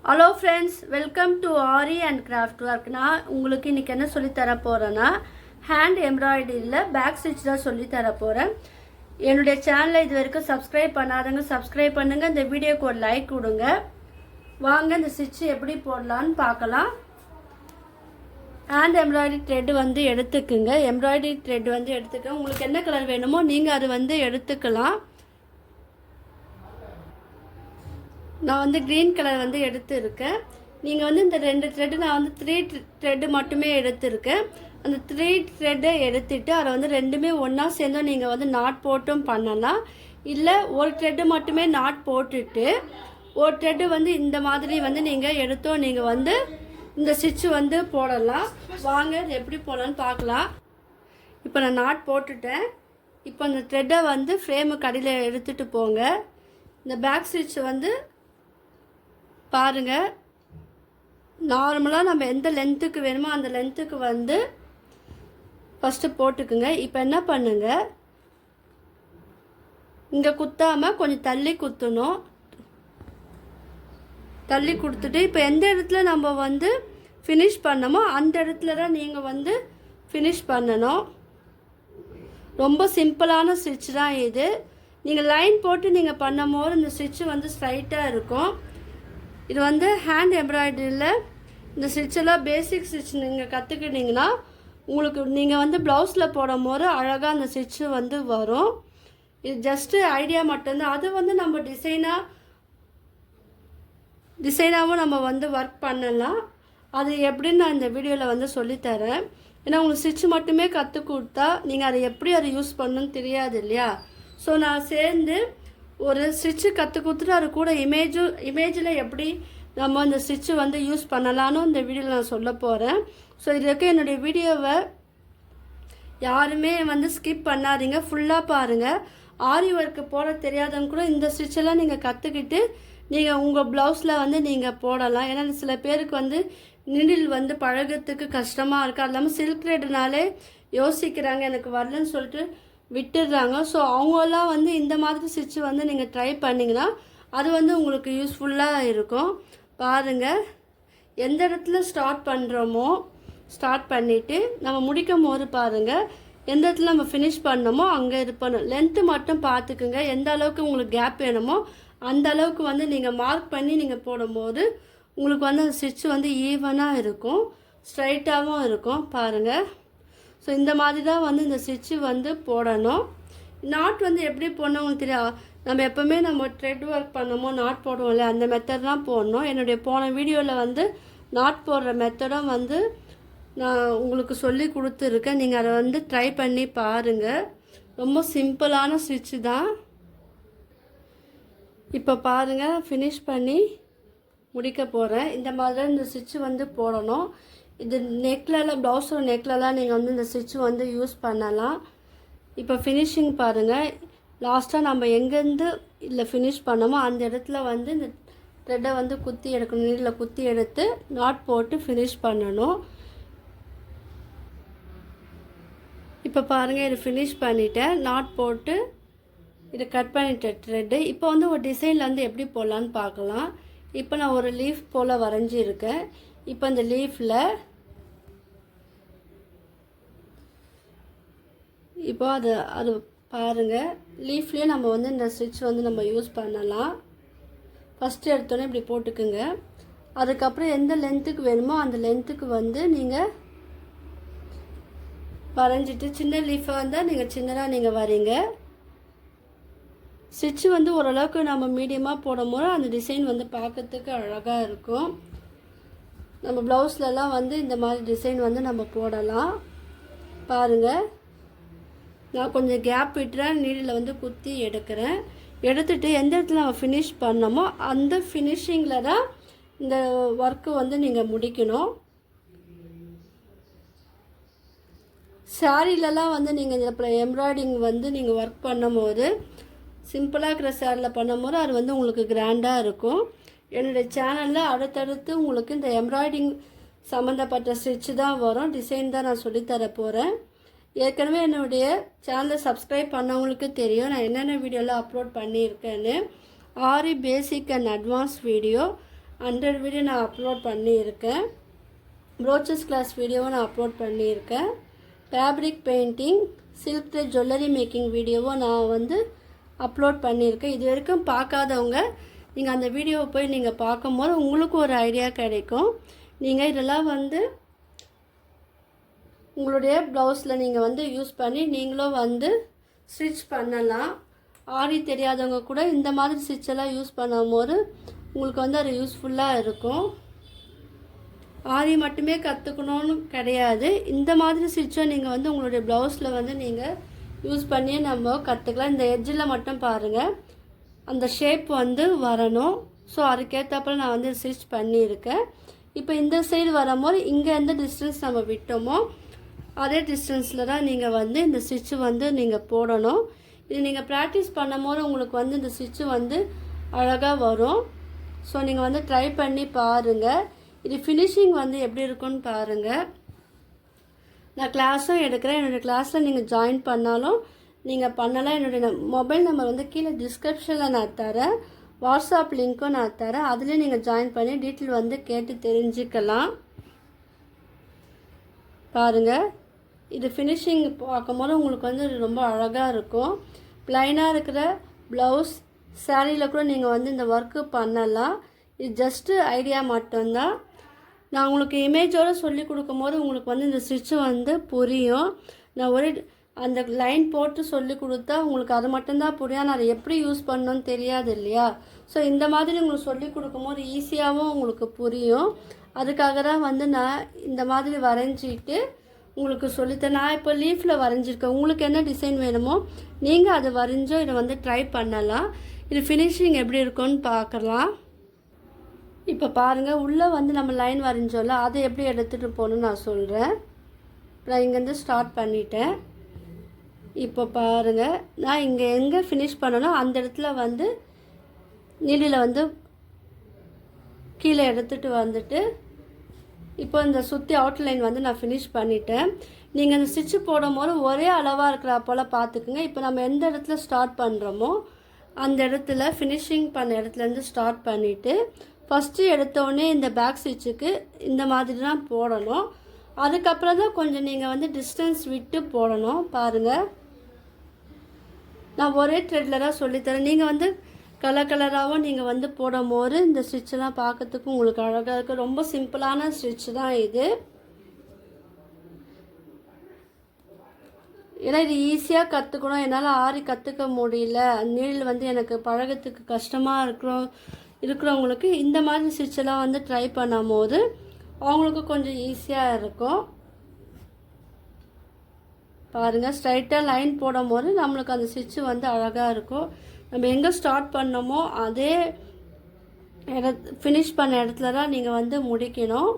Hello friends, welcome to aari and craft work. நான் உங்களுக்கு இன்றைக்கி என்ன சொல்லித்தர போகிறேன்னா, ஹேண்ட் எம்ப்ராய்டரியில் பேக் ஸ்டிச் தான் சொல்லித்தர போகிறேன். என்னுடைய சேனலை இது வரைக்கும் சப்ஸ்கிரைப் பண்ணாதவங்க சப்ஸ்கிரைப் பண்ணுங்கள். இந்த வீடியோக்கு ஒரு லைக் கொடுங்க. வாங்க இந்த ஸ்டிச் எப்படி போடலான்னு பார்க்கலாம். ஹேண்ட் எம்ப்ராய்டரி த்ரெட் வந்து எடுத்துக்குங்க. எம்ப்ராய்டரி த்ரெட் வந்து எடுத்துக்கங்க. உங்களுக்கு என்ன கலர் வேணுமோ நீங்கள் அது வந்து எடுத்துக்கலாம். நான் வந்து க்ரீன் கலர் வந்து எடுத்துருக்கேன். நீங்கள் வந்து இந்த 2 த்ரெட்டு நான் வந்து 3 த்ரெட்டு மட்டுமே எடுத்துருக்கேன். அந்த 3 த்ரெட்டை எடுத்துகிட்டு அதை வந்து ரெண்டுமே ஒன்றா சேர்ந்தும் நீங்கள் வந்து நாட் போட்டும் பண்ணலாம். இல்லை ஒரு த்ரெட்டு மட்டுமே நாட் போட்டுட்டு ஒரு த்ரெட்டு வந்து இந்த மாதிரி வந்து நீங்கள் எடுத்தோம் நீங்கள் வந்து இந்த ஸ்டிச்சு வந்து போடலாம். வாங்க இது எப்படி போடலான்னு பார்க்கலாம். இப்போ நான் நாட் போட்டுட்டேன். இப்போ அந்த த்ரெட்டை வந்து ஃப்ரேமுக்கு அடியில் எடுத்துகிட்டு போங்க. இந்த பேக் ஸ்டிச் வந்து பாருங்கள், நார்மலாக நம்ம எந்த லென்த்துக்கு வேணுமோ அந்த லென்த்துக்கு வந்து ஃபஸ்ட்டு போட்டுக்குங்க. இப்போ என்ன பண்ணுங்க, இங்கே குத்தாமல் கொஞ்சம் தள்ளி குத்தணும். தள்ளி கொடுத்துட்டு இப்போ எந்த இடத்துல நம்ம வந்து ஃபினிஷ் பண்ணமோ அந்த இடத்துல தான் நீங்கள் வந்து ஃபினிஷ் பண்ணணும். ரொம்ப சிம்பிளான ஸ்டிச் தான் இது. நீங்கள் லைன் போட்டு நீங்கள் பண்ணும் போது இந்த ஸ்டிச்சு வந்து ஸ்ட்ரைட்டாக இருக்கும். இது வந்து ஹேண்ட் எம்ப்ராய்டரியில் இந்த ஸ்டிச்செல்லாம் பேசிக் ஸ்டிச் நீங்கள் கற்றுக்கிட்டிங்கன்னா உங்களுக்கு நீங்கள் வந்து ப்ளவுஸில் போடும் போது அழகாக அந்த ஸ்டிச்சு வந்து வரும். இது ஜஸ்ட்டு ஐடியா மட்டும்தான். அது வந்து நம்ம டிசைனாகவும் நம்ம வந்து ஒர்க் பண்ணலாம். அது எப்படின்னு நான் இந்த வீடியோவில் வந்து சொல்லித்தரேன். ஏன்னா உங்களுக்கு ஸ்டிச் மட்டுமே கற்றுக் கொடுத்தா நீங்கள் அதை எப்படி அதை யூஸ் பண்ணணும்னு தெரியாது இல்லையா. ஸோ நான் சேர்ந்து ஒரு ஸ்டிச்சு கற்றுக் கொடுத்துட்டு அது கூட இமேஜில் எப்படி நம்ம இந்த ஸ்டிச்சு வந்து யூஸ் பண்ணலான்னு இந்த வீடியோவில் நான் சொல்ல போகிறேன். ஸோ இதுக்கு என்னுடைய வீடியோவை யாருமே வந்து ஸ்கிப் பண்ணாதீங்க, ஃபுல்லாக பாருங்கள். ஆரி ஒர்க்கு போட தெரியாதவங்க கூட இந்த ஸ்டிச்செல்லாம் நீங்கள் கற்றுக்கிட்டு நீங்கள் உங்கள் ப்ளவுஸில் வந்து நீங்கள் போடலாம். ஏன்னா சில பேருக்கு வந்து நீடில் வந்து பழகிறதுக்கு கஷ்டமாக இருக்குது. அது இல்லாமல் சில்க் த்ரெட்னாலே யோசிக்கிறாங்க, எனக்கு வரலன்னு சொல்லிட்டு விட்டுடுறாங்க. ஸோ அவங்கெல்லாம் வந்து இந்த மாதிரி ஸ்டிச்சு வந்து நீங்கள் ட்ரை பண்ணிங்கன்னா அது வந்து உங்களுக்கு யூஸ்ஃபுல்லாக இருக்கும். பாருங்கள், எந்த இடத்துல ஸ்டார்ட் பண்ணுறோமோ ஸ்டார்ட் பண்ணிவிட்டு நம்ம முடிக்கும் போது பாருங்கள் எந்த இடத்துல நம்ம ஃபினிஷ் பண்ணோமோ அங்கே இருப்பணும். லென்த்து மட்டும் பார்த்துக்குங்க. எந்த அளவுக்கு உங்களுக்கு கேப் வேணுமோ அந்த அளவுக்கு வந்து நீங்கள் மார்க் பண்ணி நீங்கள் போடும்போது உங்களுக்கு வந்து அந்த ஸ்டிச்சு வந்து ஈவனாக இருக்கும், ஸ்ட்ரைட்டாகவும் இருக்கும். பாருங்கள், ஸோ இந்த மாதிரி தான் வந்து இந்த ஸ்டிச்சு வந்து போடணும். நாட் வந்து எப்படி போடணும் உங்களுக்கு தெரியும். நம்ம எப்போவுமே நம்ம த்ரெட் ஒர்க் பண்ணமோ நாட் போடுவோம் இல்லையா, அந்த மெத்தட் தான் போடணும். என்னுடைய போன வீடியோவில் வந்து நாட் போடுற மெத்தடும் வந்து நான் உங்களுக்கு சொல்லி கொடுத்துருக்கேன். நீங்கள் அதை வந்து ட்ரை பண்ணி பாருங்கள். ரொம்ப சிம்பிளான ஸ்டிச்சு தான். இப்போ பாருங்கள், ஃபினிஷ் பண்ணி முடிக்க போகிறேன். இந்த மாதிரி தான் இந்த ஸ்டிச்சு வந்து போடணும். இது நெக்லலாம், ப்ளவுஸோட நெக்லலாம் நீங்கள் வந்து இந்த ஸ்டிச்சு வந்து யூஸ் பண்ணலாம். இப்போ ஃபினிஷிங் பாருங்கள். லாஸ்ட்டாக நம்ம எங்கேருந்து இல்லை ஃபினிஷ் பண்ணோமோ அந்த இடத்துல வந்து இந்த த்ரெட்டை வந்து குத்தி எடுக்கணும். நீரில் குத்தி எடுத்து நாட் போட்டு ஃபினிஷ் பண்ணணும். இப்போ பாருங்கள், இது ஃபினிஷ் பண்ணிவிட்டேன். நாட் போட்டு இதை கட் பண்ணிட்டேன் த்ரெட்டு. இப்போ வந்து ஒரு டிசைனில் வந்து எப்படி போடலான்னு பார்க்கலாம். இப்போ நான் ஒரு லீஃப் போல் வரைஞ்சிருக்கேன். இப்போ இந்த லீஃபில் இப்போ அது பாருங்கள், லீஃப்லேயே நம்ம வந்து இந்த ஸ்டிச் வந்து நம்ம யூஸ் பண்ணலாம். ஃபஸ்ட்டு எடுத்தோன்னே இப்படி போட்டுக்குங்க. அதுக்கப்புறம் எந்த லென்த்துக்கு வேணுமோ அந்த லென்த்துக்கு வந்து நீங்கள் வரைஞ்சிட்டு, சின்ன லீஃபாக இருந்தால் நீங்கள் சின்னதாக நீங்கள் வரீங்க. ஸ்டிச்சு வந்து ஓரளவுக்கு நம்ம மீடியமாக போடும்போது அந்த டிசைன் வந்து பார்க்கறதுக்கு அழகாக இருக்கும். நம்ம ப்ளவுஸ்லலாம் வந்து இந்த மாதிரி டிசைன் வந்து நம்ம போடலாம். பாருங்கள், நான் கொஞ்சம் கேப் விட்டுறேன், நீடில் வந்து குத்தி எடுக்கிறேன். எடுத்துகிட்டு எந்த இடத்துல நம்ம ஃபினிஷ் பண்ணோமோ அந்த ஃபினிஷிங்கில் தான் இந்த ஒர்க்கு வந்து நீங்கள் முடிக்கணும். சாரீலலாம் வந்து நீங்கள் இந்த எம்ப்ராய்டிங் வந்து நீங்கள் ஒர்க் பண்ணும் போது சிம்பிளாக இருக்கிற சாரியில் பண்ணும் போது அது வந்து உங்களுக்கு கிராண்டாக இருக்கும். என்னுடைய சேனலில் அடுத்தடுத்து உங்களுக்கு இந்த எம்ப்ராய்டிங் சம்மந்தப்பட்ட ஸ்டிச்சு தான் வரும், டிசைன் தான் நான் சொல்லித்தர போகிறேன். ஏற்கனவே என்னுடைய சேனலை சப்ஸ்கிரைப் பண்ணவங்களுக்கு தெரியும் நான் என்னென்ன வீடியோவில் அப்லோட் பண்ணியிருக்கேன்னு. Aari basic and advance video 100 video நான் அப்லோட் பண்ணியிருக்கேன். ப்ரோச்சஸ் கிளாஸ் வீடியோவும் நான் அப்லோட் பண்ணியிருக்கேன். Fabric painting, silk thread jewellery making வீடியோவும் நான் வந்து அப்லோட் பண்ணியிருக்கேன். இது வரைக்கும் பார்க்காதவங்க நீங்கள் அந்த வீடியோவை போய் நீங்கள் பார்க்கும்போது உங்களுக்கு ஒரு ஐடியா கிடைக்கும். நீங்கள் இதெல்லாம் வந்து உங்களுடைய ப்ளவுஸில் நீங்கள் வந்து யூஸ் பண்ணி நீங்களும் வந்து ஸ்டிச் பண்ணலாம். ஆரி தெரியாதவங்க கூட இந்த மாதிரி ஸ்டிச்செல்லாம் யூஸ் பண்ணும்போது உங்களுக்கு வந்து அது யூஸ்ஃபுல்லாக இருக்கும். ஆரி மட்டுமே கற்றுக்கணும்னு கிடையாது, இந்த மாதிரி ஸ்டிச்சை நீங்கள் வந்து உங்களுடைய ப்ளவுஸில் வந்து நீங்கள் யூஸ் பண்ணி நம்ம கற்றுக்கலாம். இந்த எட்ஜில் மட்டும் பாருங்கள், அந்த ஷேப் வந்து வரணும். ஸோ அதுக்கேற்றப்பல நான் வந்து ஸ்டிச் பண்ணியிருக்கேன். இப்போ இந்த சைடு வரும்போது இங்கே எந்த டிஸ்டன்ஸ் நம்ம விட்டோமோ அதே டிஸ்டன்ஸில் தான் நீங்கள் வந்து இந்த ஸ்டிச்சு வந்து நீங்கள் போடணும். இது நீங்கள் ப்ராக்டிஸ் பண்ணும்போது உங்களுக்கு வந்து இந்த ஸ்டிச்சு வந்து அழகாக வரும். ஸோ நீங்கள் வந்து ட்ரை பண்ணி பாருங்கள். இது ஃபினிஷிங் வந்து எப்படி இருக்குன்னு பாருங்கள். நான் கிளாஸும் எடுக்கிறேன். என்னுடைய கிளாஸில் நீங்கள் ஜாயின் பண்ணாலும் நீங்கள் பண்ணலாம். என்னுடைய மொபைல் நம்பர் வந்து கீழே டிஸ்கிரிப்ஷனில் நான் தரேன், வாட்ஸ்அப் லிங்க்கும் நான் தரேன். அதுலேயும் நீங்கள் ஜாயின் பண்ணி டீட்டெயில் வந்து கேட்டு தெரிஞ்சுக்கலாம். பாருங்கள், இது ஃபினிஷிங் பார்க்கும்போது உங்களுக்கு வந்து ரொம்ப அழகாக இருக்கும். ப்ளைனாக இருக்கிற ப்ளவுஸ் சாரியில் கூட நீங்கள் வந்து இந்த ஒர்க்கு பண்ணலாம். இது ஜஸ்ட்டு ஐடியா மட்டும்தான். நான் உங்களுக்கு இமேஜோடு சொல்லி கொடுக்கும்போது உங்களுக்கு வந்து இந்த ஸ்டிச்சு வந்து புரியும். நான் ஒரு அந்த லைன் போட்டு சொல்லி கொடுத்தா உங்களுக்கு அது மட்டும்தான் புரியும். நான் அதை எப்படி யூஸ் பண்ணணும்னு தெரியாது இல்லையா? ஸோ இந்த மாதிரி உங்களுக்கு சொல்லி கொடுக்கும்போது ஈஸியாகவும் உங்களுக்கு புரியும். அதுக்காக தான் வந்து நான் இந்த மாதிரி வரைஞ்சிட்டு உங்களுக்கு சொல்லித்தரேன். நான் இப்போ லீஃபில் வரைஞ்சிருக்கேன். உங்களுக்கு என்ன டிசைன் வேணுமோ நீங்கள் அதை வரைஞ்சோ இதை வந்து ட்ரை பண்ணலாம். இது ஃபினிஷிங் எப்படி இருக்குன்னு பார்க்கலாம். இப்போ பாருங்கள், உள்ளே வந்து நம்ம லைன் வரைஞ்சோம்ல, அதை எப்படி எடுத்துகிட்டு போகணுன்னு நான் சொல்கிறேன். நான் இங்கேருந்து ஸ்டார்ட் பண்ணிட்டேன். இப்போ பாருங்கள், நான் இங்கே எங்கே ஃபினிஷ் பண்ணணும் அந்த இடத்துல வந்து நீடில் வந்து கீழே எடுத்துகிட்டு வந்துட்டு இப்போ இந்த சுற்றி அவுட்லைன் வந்து நான் ஃபினிஷ் பண்ணிட்டேன். நீங்கள் இந்த ஸ்டிச்சு போடும்போது ஒரே அளவாக இருக்கிற போல் பார்த்துக்குங்க. இப்போ நம்ம எந்த இடத்துல ஸ்டார்ட் பண்ணுறோமோ அந்த இடத்துல ஃபினிஷிங் பண்ண இடத்துலேருந்து ஸ்டார்ட் பண்ணிவிட்டு ஃபஸ்ட்டு எடுத்தோடனே இந்த பேக் ஸ்டிச்சுக்கு இந்த மாதிரி தான் போடணும். அதுக்கப்புறம் தான் கொஞ்சம் நீங்கள் வந்து டிஸ்டன்ஸ் விட்டு போடணும். பாருங்கள், நான் ஒரே த்ரெட்டில் தான் சொல்லித்தரேன். நீங்கள் வந்து கலர் கலராகவும் நீங்கள் வந்து போடும்போது இந்த ஸ்டிச்செல்லாம் பார்க்கறதுக்கு உங்களுக்கு அழகாக இருக்குது. ரொம்ப சிம்பிளான ஸ்டிச் தான் இது. ஏன்னா இது ஈஸியாக கற்றுக்கணும். என்னால் ஆரி கற்றுக்க முடியல, நீடில் வந்து எனக்கு பழகத்துக்கு கஷ்டமாக இருக்கிறவங்களுக்கு இந்த மாதிரி ஸ்டிச்செல்லாம் வந்து ட்ரை பண்ணும் போது அவங்களுக்கு கொஞ்சம் ஈஸியாக இருக்கும். பாருங்கள், ஸ்ட்ரைட்டாக லைன் போடும் போது நம்மளுக்கு அந்த ஸ்டிச்சு வந்து அழகாக இருக்கும். நம்ம எங்கே ஸ்டார்ட் பண்ணோமோ அதே ஃபினிஷ் பண்ண இடத்துல தான் நீங்கள் வந்து முடிக்கணும்.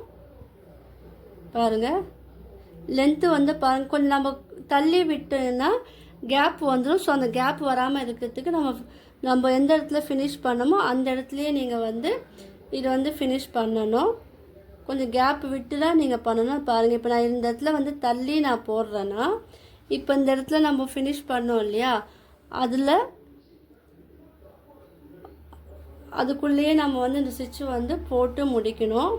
பாருங்கள், லென்த்து வந்து பாருங்கள் கொஞ்சம் நம்ம தள்ளி விட்டோன்னா கேப் வந்துடும். ஸோ அந்த கேப் வராமல் இருக்கிறதுக்கு நம்ம எந்த இடத்துல ஃபினிஷ் பண்ணோமோ அந்த இடத்துலையே நீங்கள் வந்து இதை வந்து ஃபினிஷ் பண்ணணும். கொஞ்சம் கேப் விட்டு தான் நீங்கள் பண்ணணும். பாருங்கள், இப்போ நான் இந்த இடத்துல வந்து தள்ளி நான் போடுறேன்னா இப்போ இந்த இடத்துல நம்ம ஃபினிஷ் பண்ணோம் இல்லையா, அதுக்குள்ளேயே நம்ம வந்து இந்த ஸ்டிச்சு வந்து போட்டு முடிக்கணும்.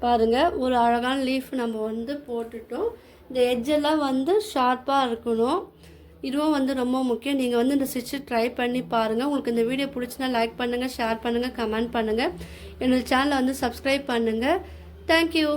பாருங்கள், ஒரு அழகான லீஃப் நம்ம வந்து போட்டுட்டோம். இந்த எட்ஜெல்லாம் வந்து ஷார்ப்பாக இருக்கணும். இதுவும் வந்து ரொம்ப முக்கியம். நீங்கள் வந்து இந்த ஸ்டிச்சு ட்ரை பண்ணி பாருங்கள். உங்களுக்கு இந்த வீடியோ பிடிச்சினா லைக் பண்ணுங்கள், ஷேர் பண்ணுங்கள், கமெண்ட் பண்ணுங்கள். என்னோடய சேனலை வந்து சப்ஸ்கிரைப் பண்ணுங்கள். தேங்க்யூ.